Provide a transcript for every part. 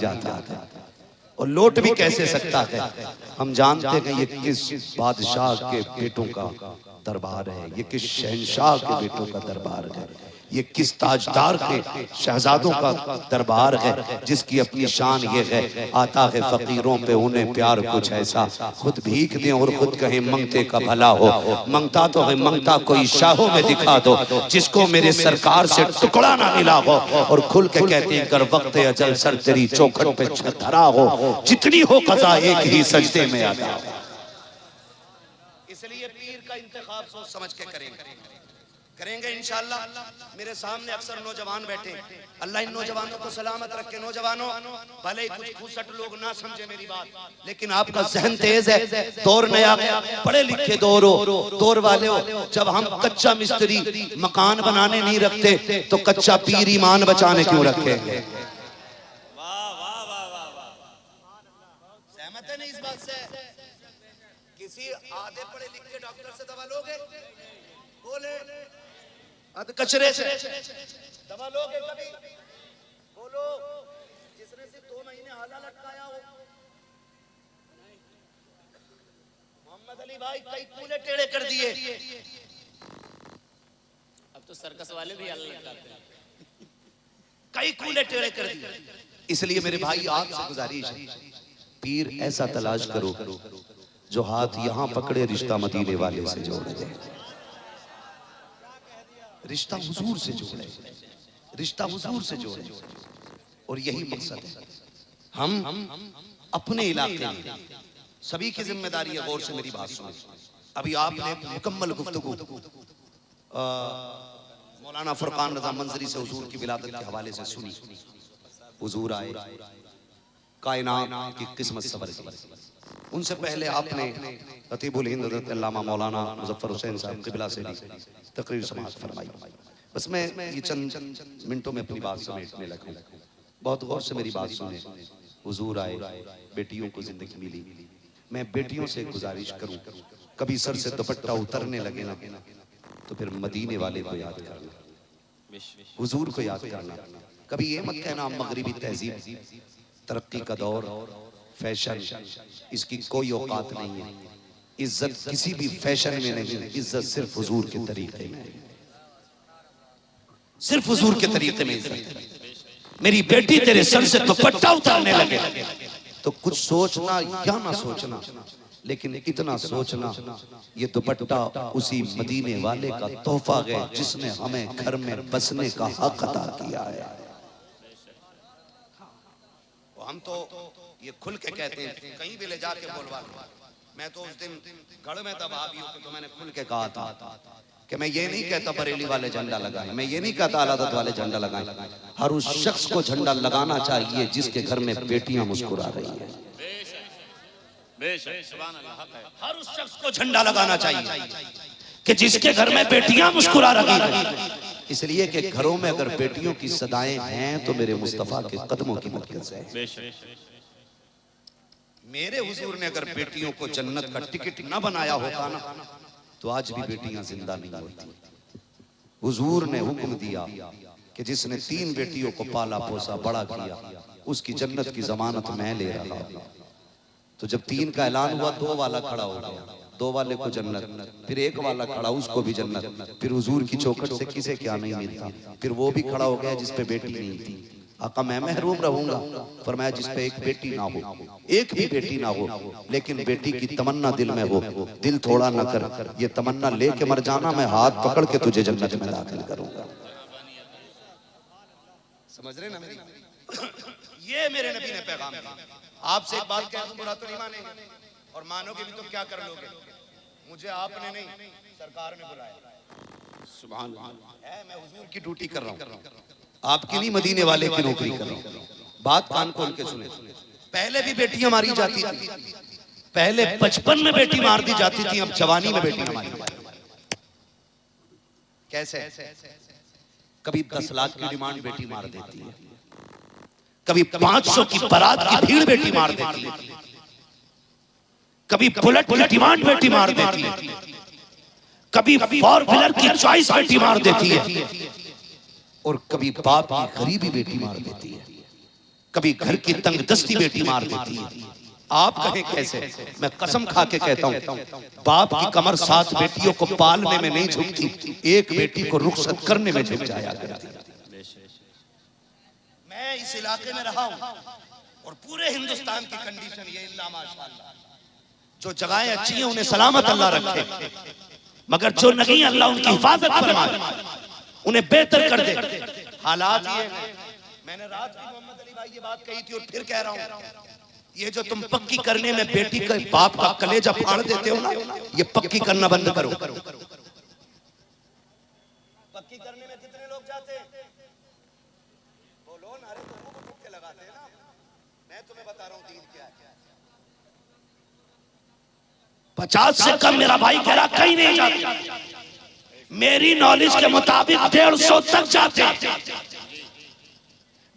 जाता है और लौट भी कैसे सकता है। हम जानते हैं ये किस बादशाह के बेटों का दरबार है, ये किस शहंशाह के बेटों का दरबार है, ये किस ताजदार के शहजादों का दरबार है जिसकी अपनी शान ये है, आता है फकीरों पे उन्हें प्यार कुछ ऐसा, खुद भीख दें और खुद कहें मंगते का भला हो। मंगता तो है मंगता कोई शाहों में दिखा दो, जिसको मेरे सरकार से टुकड़ा ना मिला हो, और खुल के कहते हैं कर वक्त अजल सर तेरी चौखट पे धरा हो, जितनी हो कज़ा एक ही सजदे में अदा। इसलिए पीर का इंतखाब सोच समझ के करेंगे इंशाअल्लाह। मेरे सामने अक्सर नौजवान बैठे, अल्लाह इन नौजवानों को सलामत रखे। नौजवानों, भले ही कुछ फुसट लोग ना समझे मेरी बात, लेकिन आपका जहन तेज है, दौर नया, पढ़े लिखे दौर हो, दौर वाले हो। जब हम कच्चा मिस्त्री मकान बनाने नहीं रखते तो कच्चा पीर ईमान बचाने क्यों रखेंगे? सहमत है नहीं इस बात से? किसी आधे पढ़े लिखे डॉक्टर से दवा लोगे? बोले कचरे से दवा लोगे कभी? बोलो जिसने सिर्फ 2 महीने हाला लटकाया हो। मोहम्मद अली भाई कई कूले टेढ़े कर दिए, अब तो सर्कस वाले भी हाला लटकाते हैं, कई कूले टेढ़े कर दिए। इसलिए मेरे भाई आपसे गुजारिश है, पीर ऐसा तलाश करो जो हाथ यहां पकड़े रिश्ता मदीने वाले से जोड़ दे, रिश्ता हुजूर से जोड़े, रिश्ता हुजूर से जोड़े। और यही मकसद है। हम अपने इलाके में सभी की जिम्मेदारी है। गौर से मेरी बात सुनो। अभी आपने मुकम्मल गुफ्तगू मौलाना फुरकान रज़ा मंजरी से हुजूर की विलादत के हवाले से सुनी। हुजूर आए, कायनात की किस्मत सवर की। उनसे पहले आपने खतीबुल हिंद हज़रत अल्लामा मौलाना मुज़फ़्फ़र हुसैन साहब क़िबला से भी तकरीर समाअत फरमाई। बस मैं ये चंद मिनटों में अपनी बात समेटने लगा। बहुत गौर से मेरी बात सुने। हुजूर आए, बेटियों को जिंदगी मिली। मैं बेटियों से गुजारिश करूं, कभी सर से दुपट्टा उतरने लगे ना तो फिर मदीने वाले को याद करना, हुजूर को याद करना। कभी ये मत कहना मगरिबी तहजीब, तरक्की का दौर, फैशन, इसकी कोई औकात नहीं है। इज्जत किसी भी फैशन में नहीं, इज्जत सिर्फ हुजूर के तरीके में, सिर्फ हुजूर के तरीके में इज्जत। मेरी बेटी तेरे सर से दुपट्टा उतारने लगे तो कुछ सोचना या ना सोचना, लेकिन इतना सोचना ये दुपट्टा उसी मदीने वाले का तोहफा है जिसने हमें घर में बसने का हक अता किया है। हम तो ये खुल के कहते हैं, कहीं भी ले जाके बोलवा। मैं तो उस दिन गढ़ में था भाभीियों के, तो मैंने खुल के कहा था कि मैं ये नहीं कहता बरेली वाले झंडा लगाएं, मैं ये नहीं कहता अलादत वाले झंडा लगाएं। हर उस शख्स को झंडा लगाना चाहिए जिसके घर में बेटियां मुस्कुरा रही हैं। हर उस शख्स को झंडा लगाना चाहिए कि जिसके घर में बेटियां मुस्कुरा रही हैं। इसलिए कि घरों में अगर बेटियों की सदाएं हैं तो मेरे मुस्तफा के कदमों की मरकज है। मेरे हुजूर ने अगर बेटियों को जन्नत का टिकट न बनाया होता ना तो आज भी बेटियां जिंदा नहीं होती। हुजूर ने हुक्म दिया कि जिसने 3 बेटियों को पाला पोसा बड़ा किया उसकी जन्नत की जमानत मैं ले रहा हूं। तो जब 3 का ऐलान हुआ 2 वाला खड़ा हो गया, 2 वाले को जन्नत, फिर 1 वाला खड़ा उसको भी जन्नत, फिर हुजूर की चौखट से किसे क्या नहीं मिलता, फिर वो भी खड़ा हो गया जिस पे बेटी नहीं थी। आका मैं महरूम रहूंगा, फरमाया जिस पे एक बेटी ना हो, एक भी बेटी ना हो, लेकिन बेटी की तमन्ना दिल में हो, दिल थोड़ा ना कर, ये तमन्ना लेके मर जाना, मैं हाथ पकड़ के तुझे जन्नत में दाखिल करूंगा। समझ रहे ना मेरी? ये मेरे नबी ने पैगाम दिया। आपसे एक बात कह दूं, बुरा तो नहीं मानेंगे, और मानोगे भी तो क्या कर लोगे। मुझे आपने नहीं, सरकार ने बुलाया। सुभान अल्लाह है, मैं हुजूर की ड्यूटी कर रहा हूं, आपकी नहीं, मदीने वाले की नौकरी कर रहा हूं। बात कान खोल के सुने। पहले भी बेटियां मारी जाती थी, पहले 55 में बेटी मार दी जाती थी, अब जवानी में बेटी मारी जाती। कैसे? कभी 10 लाख की डिमांड बेटी मार देती है, कभी 500 की बारात की भीड़ बेटी मार देती है, कभी बुलेट की डिमांड बेटी मार देती है, कभी 4 व्हीलर की चॉइस बेटी मार देती है, और कभी बाप की गरीबी बेटी मार देती है। कभी घर की तंगदस्ती बेटी मार देती है। आप कहें कैसे? मैं कसम खा के कहता हूं, बाप की कमर 7 बेटियों को पालने में नहीं झुकती, एक बेटी को रुखसत करने में झुक जाया करती। मैं इस इलाके में रहा हूं और पूरे हिंदुस्तान की कंडीशन ये, इल्ला माशाअल्लाह, जो जगहें अच्छी हैं उन्हें सलामत अल्लाह रखे, मगर जो नहीं अल्लाह उनकी हिफाजत फरमाए, उन्हें बेहतर कर दे। हालात ये हैं, मैंने रात को मोहम्मद अली भाई ये बात कही थी और फिर कह रहा हूं, ये जो तुम पक्की करने में बेटी के बाप का कलेजा फाड़ देते हो ना, ये पक्की करना बंद करो। पक्की करने में कितने लोग जाते हैं? बोलो ना, अरे तुमको मुक्के लगाते हैं ना। मैं तुम्हें बता रहा हूं दीन क्या है। 50 से कम मेरा भाई कह रहा कहीं नहीं जाते। मेरी नॉलेज के मुताबिक 150 तक जाते,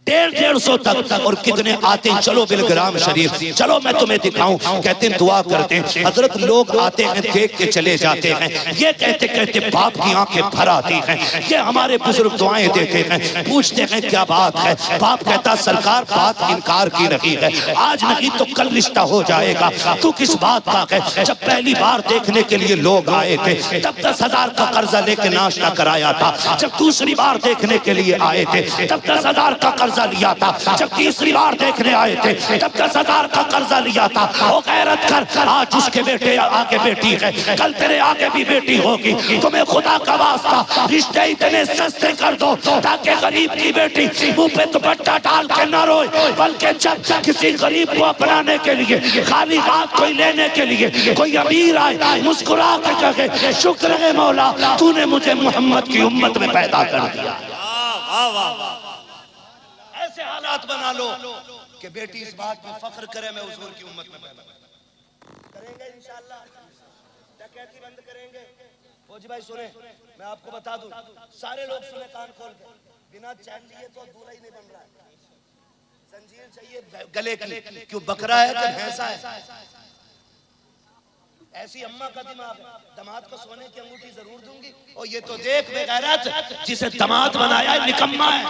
150 तक। और कितने आते हैं, चलो बिलग्राम शरीफ, चलो मैं तुम्हें दिखाऊं, कहते हैं दुआ करते हैं। हजरत लोग आते हैं, देख के चले जाते हैं, ये कहते कहते बाप की आंखें भर आती हैं। ये हमारे बुजुर्ग दुआएं देते हैं, पूछते हैं क्या बात है, बाप कहता सरकार बात इनकार की नहीं है, आज नहीं तो कल रिश्ता हो जाएगा। तू किस बात का है? जब पहली बार देखने के लिए लोग आए थे तब 10,000 का कर्जा लेके नाश्ता कराया था, जब दूसरी बार देखने के लिए आए थे तब 10,000 का कर्जा लिया था, जब तीसरी बार देखने आए थे तब 10,000 का कर्जा लिया था। ओ गैरत कर, आज उसके बेटे आगे बेटी है, कल तेरे आगे भी बेटी होगी। तुम्हें खुदा का वास्ता रिश्ते इतने सस्ते कर दो ताकि गरीब की बेटी मुंह पे दुपट्टा डाल के न रोए, बल्कि जब किसी गरीब को अपनाने के लिए, खाली हाथ कोई लेने के लिए कोई अमीर आए, मुस्कुरा के कहे शुक्र है मौला तूने मुझे मोहम्मद की उम्मत में पैदा कर दिया। ऐसे हालात बना लो कि बेटी इस बात में फख्र करे मैं हुजूर की उम्मत में पैदा करेंगे इंशाअल्लाह। डकैती बंद करेंगे। फौजी भाई सुने, मैं आपको बता दूं, सारे लोग सुने कान खोल के, बिना चैन लिए तो दूल्हा ही नहीं बन रहा है। जंजीर चाहिए गले की, क्यों बकरा है कि भैंसा है? ऐसी अम्मा का दिमाग, दामाद को सोने की अंगूठी जरूर दूंगी। और ये तो देख बेगैरत, जिसे दामाद बनाया है निकम्मा है।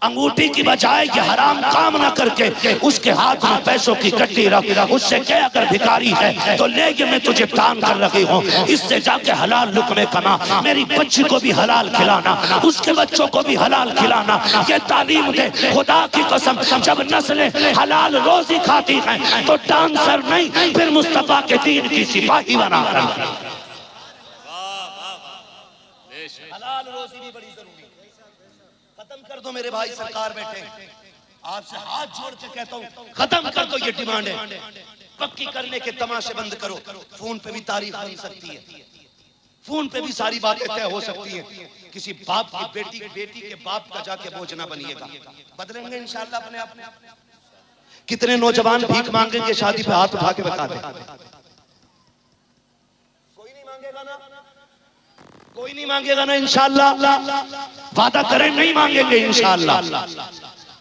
अंगूठी की बजाय ये हराम काम न करके उसके हाथ में पैसों की कट्टी रख, उससे क्या अगर भिखारी है तो ले ये मैं तुझे दान कर रही हूँ, इससे जाके हलाल लुक़्मे कमा, मेरी बच्ची को भी हलाल खिलाना, उसके बच्चों को भी हलाल खिलाना, ये तालीम दे। खुदा की कसम, जब नस्लें हलाल रोजी खाती हैं तो डांसर नहीं फिर मुस्तफा के दीन की सिपाही बना कर। हलाल रोजी भी बड़ी जरूरी, खत्म कर दो मेरे भाई, सरकार बैठे, आपसे हाथ जोड़ के कहता हूँ खत्म कर दो ये डिमांड है, पक्की करने के तमाशे बंद करो। फोन पे भी तारीफ बन सकती है, फोन पे भी सारी बातें तय हो सकती हैं। किसी बाप की बेटी के बाप का जाके बोझ ना बनिएगा, बदलेंगे इंशाल्लाह अपने आप। कितने नौजवान भीख मांगेंगे शादी पे, हाथ उठा के बता दे। कोई नहीं मांगेगा ना, कोई नहीं मांगेगा ना इंशाअल्लाह, वादा करें नहीं मांगेंगे इंशाअल्लाह।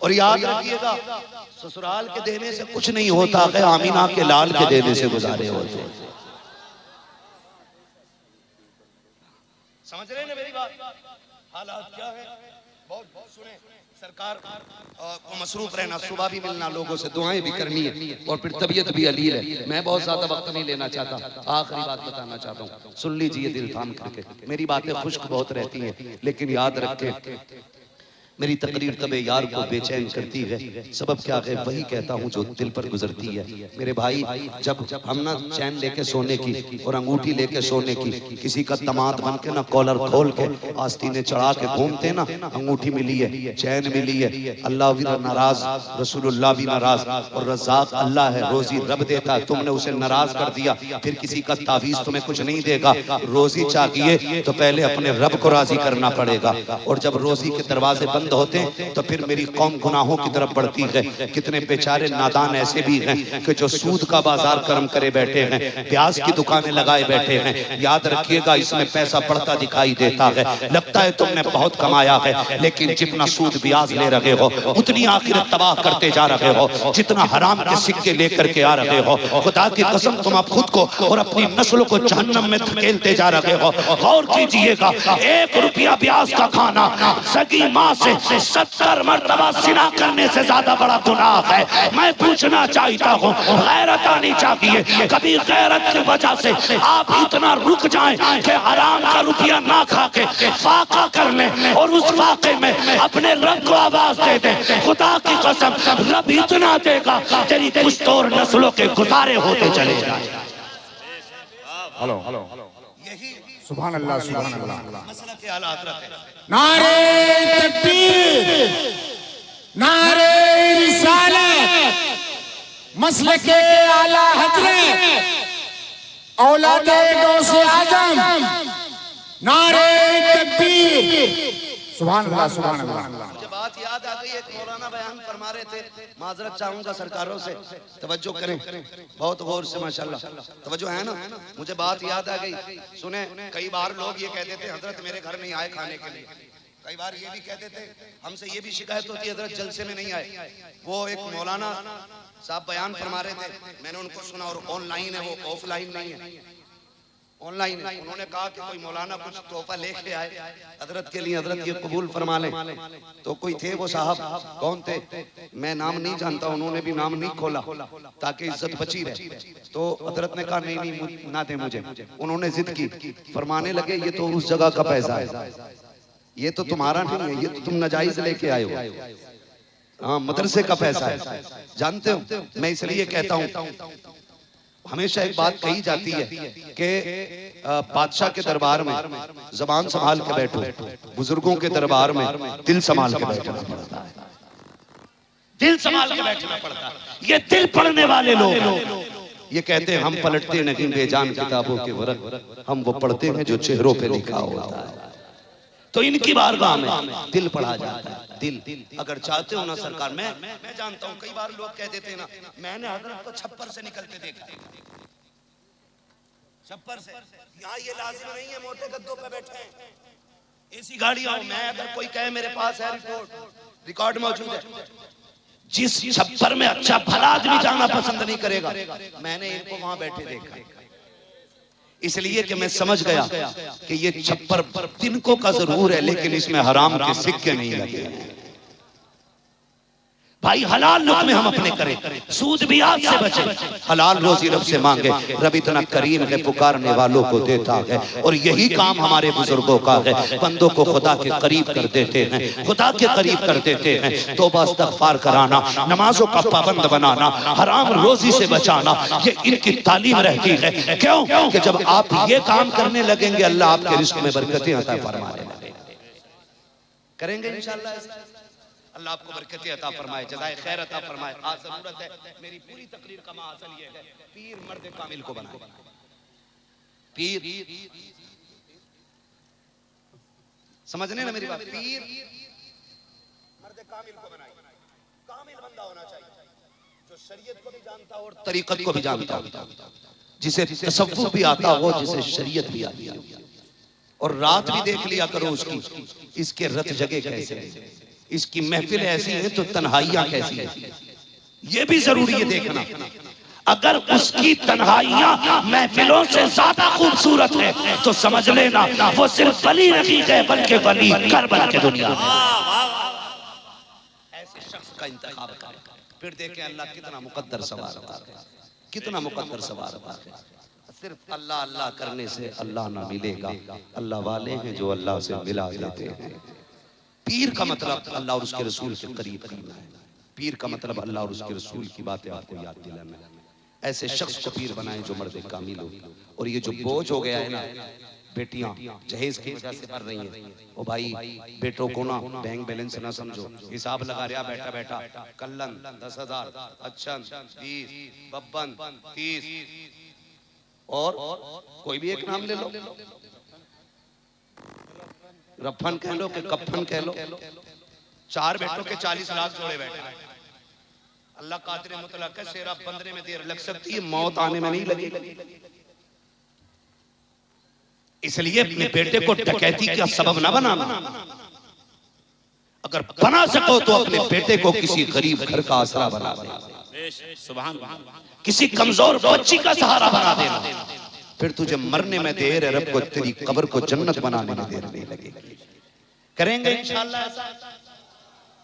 और याद रखिएगा, ससुराल के देने से कुछ नहीं होता है, आमीना के लाल के देने से गुजारे होते। समझ रहे हैं ना मेरी बात? हालात क्या है, बहुत सुने। सरकार को मसरूफ रहना, सुबह भी मिलना, लोगों से दुआएं भी करनी है, और फिर तबीयत भी अलील है। मैं बहुत ज्यादा वक्त नहीं लेना चाहता, आखिरी बात बताना चाहता हूँ, सुन लीजिए दिल थाम करके। मेरी बातें खुश्क बहुत रहती हैं, लेकिन याद रखें मेरी तकरीर तबे यार को बेचैन करती है। सबब क्या है? वही कहता हूँ जो दिल पर गुजरती है। मेरे भाई, जब हम ना चैन लेके सोने की और अंगूठी लेके सोने की, किसी का दामाद बन के ना कॉलर खोल के आस्तीने चढ़ा के घूमते ना, अंगूठी मिली है, चैन मिली है, अल्लाह भी नाराज, रसूलुल्लाह भी नाराज, और रज़ाक अल्लाह है, रोजी रब देता है, तुमने उसे नाराज कर दिया। फिर किसी का तावीज तुम्हें कुछ नहीं देगा। रोजी चाहिए तो पहले अपने रब को राजी करना पड़ेगा, और जब रोजी के दरवाजे बंद होते हैं तो फिर मेरी कौम गुनाहों की तरफ बढ़ती है। कितने बेचारे नादान ऐसे भी हैं कि जो सूद का बाजार कर्म करे बैठे हैं, प्याज की दुकानें लगाए बैठे हैं। याद रखिएगा, इसमें पैसा बढ़ता दिखाई देता है, लगता है तुमने बहुत कमाया है, लेकिन जितना सूद ब्याज ले रहे हो उतनी आखिरत तबाह करते जा रहे हो, जितना हराम के सिक्के लेकर के आ रहे हो। खुदा की कसम, तुम अब खुद को और अपनी नस्ल को जहन्नम में धकेलते जा रहे हो। गौर कीजिएगा, 1 रुपया ब्याज का खाना सगी माँ से से 70 मरतबा जिना करने से ज्यादा बड़ा गुनाह है। मैं पूछना चाहता हूँ, गैरत आनी चाहिए। कभी गैरत की वजह से आप इतना रुक जाएं कि हराम का रुपया ना खा के फाका कर लें और उस फाके में अपने रब को आवाज दे दें। खुदा की कसम, रब इतना देगा तेरी कुछ तो और नस्लों के गुजारे होते चले जाए। हेलो, यही सुभान अल्लाह, सुभान अल्लाह। मसला के हालात रखे। नारे तकबीर, नारे रिसालत, मसलके आला हजरत, औलादे गौसे आजम, नारे तकबीर, सुभान अल्लाह, सुभान अल्लाह। मुझे बात याद आ गई, एक मौलाना बयान फरमा रहे थे, माजरत चाहूंगा सरकारों से, तवज्जो करें बहुत गौर से, माशाल्लाह तवज्जो है ना। मुझे बात याद आ गई, सुने। कई बार लोग ये कहते थे हजरत मेरे घर नहीं आए खाने के लिए। कई बार ये भी कहते थे, हमसे ये भी शिकायत होती है हजरत जलसे में नहीं आए। वो एक मौलाना साहब बयान फरमा रहे थे, मैंने उनको सुना, और ऑनलाइन है, वो ऑफलाइन नहीं है, ऑनलाइन। उन्होंने कहा कि कोई मौलाना कुछ तोहफा लेके आए हजरत के लिए, हजरत ये कबूल फरमा लें। तो कोई थे वो साहब, कौन थे मैं नाम नहीं जानता, उन्होंने भी नाम नहीं खोला ताकि इज्जत बची रहे। तो हजरत ने कहा नहीं नहीं ना दे मुझे। उन्होंने जिद की, फरमाने लगे ये तो उस जगह का पैसा है, ये तो तुम्हारा नहीं है, ये तो तुम नाजायज लेके आए हो। हाँ, मदरसे का पैसा है, जानते हो। मैं इसलिए कहता हूँ, हमेशा एक बात कही जाती है कि बादशाह के दरबार में जबान संभाल के बैठो, बुजुर्गों के दरबार में दिल संभाल के बैठना पड़ता है, दिल संभाल के बैठना पड़ता है। ये दिल पढ़ने वाले लोग ये कहते हैं हम पलटते नहीं बेजान किताबों के वर्क, हम वो पढ़ते हैं जो चेहरों पे लिखा होता है। तो इनकी बारगाह में दिल पढ़ा जाता है। दिल अगर चाहते हो ना सरकार, मैं जानता हूँ कई बार लोग कह देते हैं ना, मैंने हजरत को छप्पर से निकलते देखा, छप्पर से। यहाँ ये लाजिम नहीं है मोटे गद्दों पे बैठे हैं, ऐसी गाड़ियां। मैं अगर कोई कहे मेरे पास है रिकॉर्ड मौजूद है, जिस छप्पर में अच्छा भला आदमी जाना पसंद नहीं करेगा, मैंने इनको वहां बैठे देखा। इसलिए कि मैं समझ गया कि ये छप्पर तिनकों का जरूर है, लेकिन इसमें हराम के सिक्के नहीं लगे हैं। भाई हलाल लुक़्मे हम अपने करें, सूद भी आप से बचे, हलाल रोजी रब से मांगे। रब इतना करीम है, पुकारने वालों को देता है। और यही काम हमारे बुजुर्गों का है, बंदों को खुदा के करीब कर देते हैं, खुदा के करीब कर देते हैं। तौबा इस्तग़फ़ार कराना, नमाजों का पाबंद बनाना, हराम रोजी से बचाना, ये इनकी तालीम रहती है। क्यों कि जब आप ये काम करने लगेंगे, अल्लाह आपके रिज़्क़ में बरकतें अता फरमाने लगेंगे। करेंगे इंशाअल्लाह, अल्लाह आपको बरकतें अता फरमाए, जज़ाए खैर अता फरमाए। आज जरूरत है, मेरी पूरी तकरीर का मासल ये है, पीर मर्द कामिल को बनाए। पीर समझने ना मेरी बात, पीर मर्द कामिल को बनाए। कामिल बंदा होना चाहिए जो शरीयत को भी जानता हो और तरीकत को भी जानता हो, जिसे तसव्वुफ भी आता हो, जिसे शरीयत भी आती हो। और रात भी देख लिया करो उसकी, इसके रत जगह कैसे, इसकी महफिल ऐसी है तो तन्हाइयां कैसी है, ये भी जरूरी है देखना। अगर उसकी तन्हाइयां महफिलों से ज्यादा खूबसूरत है तो समझ लेना वो सिर्फ वली नहीं है, बल्कि वली करबला के दुनिया में। ऐसे शख्स का इंतखाब करें, फिर देखें अल्लाह कितना मुकद्दर सवार है, कितना मुकद्दर सवार है। सिर्फ अल्लाह अल्लाह करने से अल्लाह ना मिलेगा, अल्लाह वाले हैं जो अल्लाह से मिला देते हैं। पीर का मतलब अल्लाह और उसके रसूल के करीब करना है। पीर का मतलब अल्लाह और उसके रसूल की बातें आपको याद दिलाना है। ऐसे शख्स को पीर बनाए जो मर्द कामिल हो। और ये जो बोझ हो गया है ना, बेटियां जहेज की वजह से मर रही हैं, ओ भाई बेटों को ना बैंक बैलेंस ना समझो, हिसाब लगा रहा बैठा बैठा, कल्लन 10,000, अच्छन 20, बब्बन 30, और कोई भी एक नाम ले लो, रफन कह लो कि कफन कह लो। 4 बेटों के 40 लाख जोड़े बैठे। अल्लाह कादिर मुतलक है, शेरा बंदने में देर लग सकती है, मौत आने में नहीं लगी। इसलिए अपने बेटे को डकैती का सबब ना बनाना। अगर बना सको तो अपने बेटे को किसी गरीब घर का आसरा बना देना, किसी कमजोर बच्ची का सहारा बना देना। फिर तुझे मरने में देर है, रब को तेरी कब्र को जन्नत बनाने में देर नहीं लगेगी। करेंगे इंशाअल्लाह ऐसा।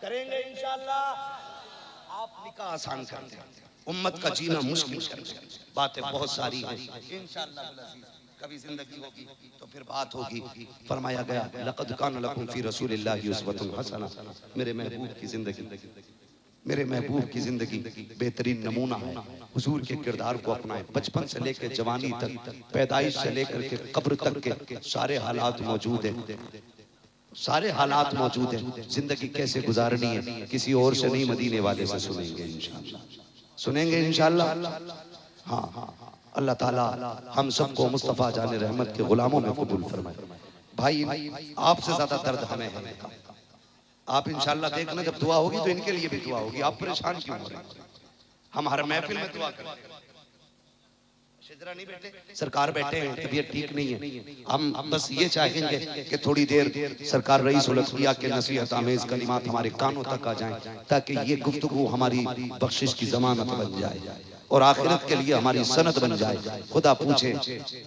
करेंगे इंशाअल्लाह। आप निकाह आसान कर दें, उम्मत का जीना मुश्किल कर दें। बातें बहुत सारी हैं इंशाअल्लाह, कभी जिंदगी होगी तो फिर बात होगी। फरमाया गया लक़द कान लकुम फी रसूलिल्लाहि उस्वतुन हसना, मेरे महबूब की जिंदगी, मेरे महबूब की जिंदगी बेहतरीन नमूना है। हुजूर के किरदार को अपनाएं, बचपन से लेकर जवानी तक, पैदाइश से लेकर के कब्र तक के सारे हालात मौजूद हैं, सारे हालात मौजूद हैं। जिंदगी कैसे गुजारनी है किसी और से नहीं, मदीने वाले से सुनेंगे इंशाअल्लाह, सुनेंगे इंशाअल्लाह। हाँ, अल्लाह ताला हम सबको मुस्तफ़ा जाने रहमत के गुलामों में कबूल फरमाए। भाई आपसे ज्यादा दर्द हमें है। आप इंशाअल्लाह देखना जब दुआ होगी तो इनके लिए भी दुआ होगी। आप परेशान क्यों हो रहे हैं? हम हर महफिल में दुआ करें। शिजरा नहीं बैठे, सरकार बैठे हैं, तबीयत ठीक नहीं है। हम बस ये चाहेंगे कि थोड़ी देर सरकार रईस उल अम्बिया के नसीहत आमेज कलिमात हमारे कानों तक आ जाएं, ताकि ये गुफ्तगू हमारी बख्शिश की जमानत बन जाए और आखिरत के लिए हमारी सनद बन जाए। खुदा पूछे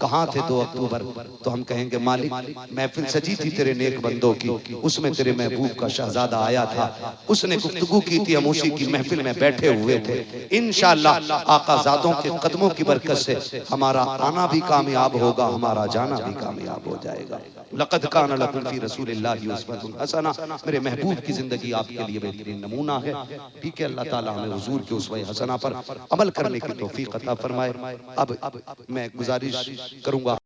कहाँ थे 2 अक्टूबर, तो हम कहेंगे मालिक महफिल सजी थी तेरे नेक बंदों की, उसमें तेरे महबूब का शहजादा आया था, उसने गुफ्तगू की थी, हम उसी की महफिल में बैठे हुए थे। इंशाअल्लाह आकाज़ादों के कदमों की बरकत से हमारा आना भी कामयाब होगा, हमारा जाना भी कामयाब हो जाएगा। लक़द कान लकुम फी रसूलिल्लाहि उस्वतुन हसना, मेरे महबूब की जिंदगी आपके लिए बेहतरीन नमूना है। ठीक है, अल्लाह ताला हमें हुजूर के उसवे हसना पर अमल करने की तौफीक अता फरमाए। अब मैं गुजारिश करूंगा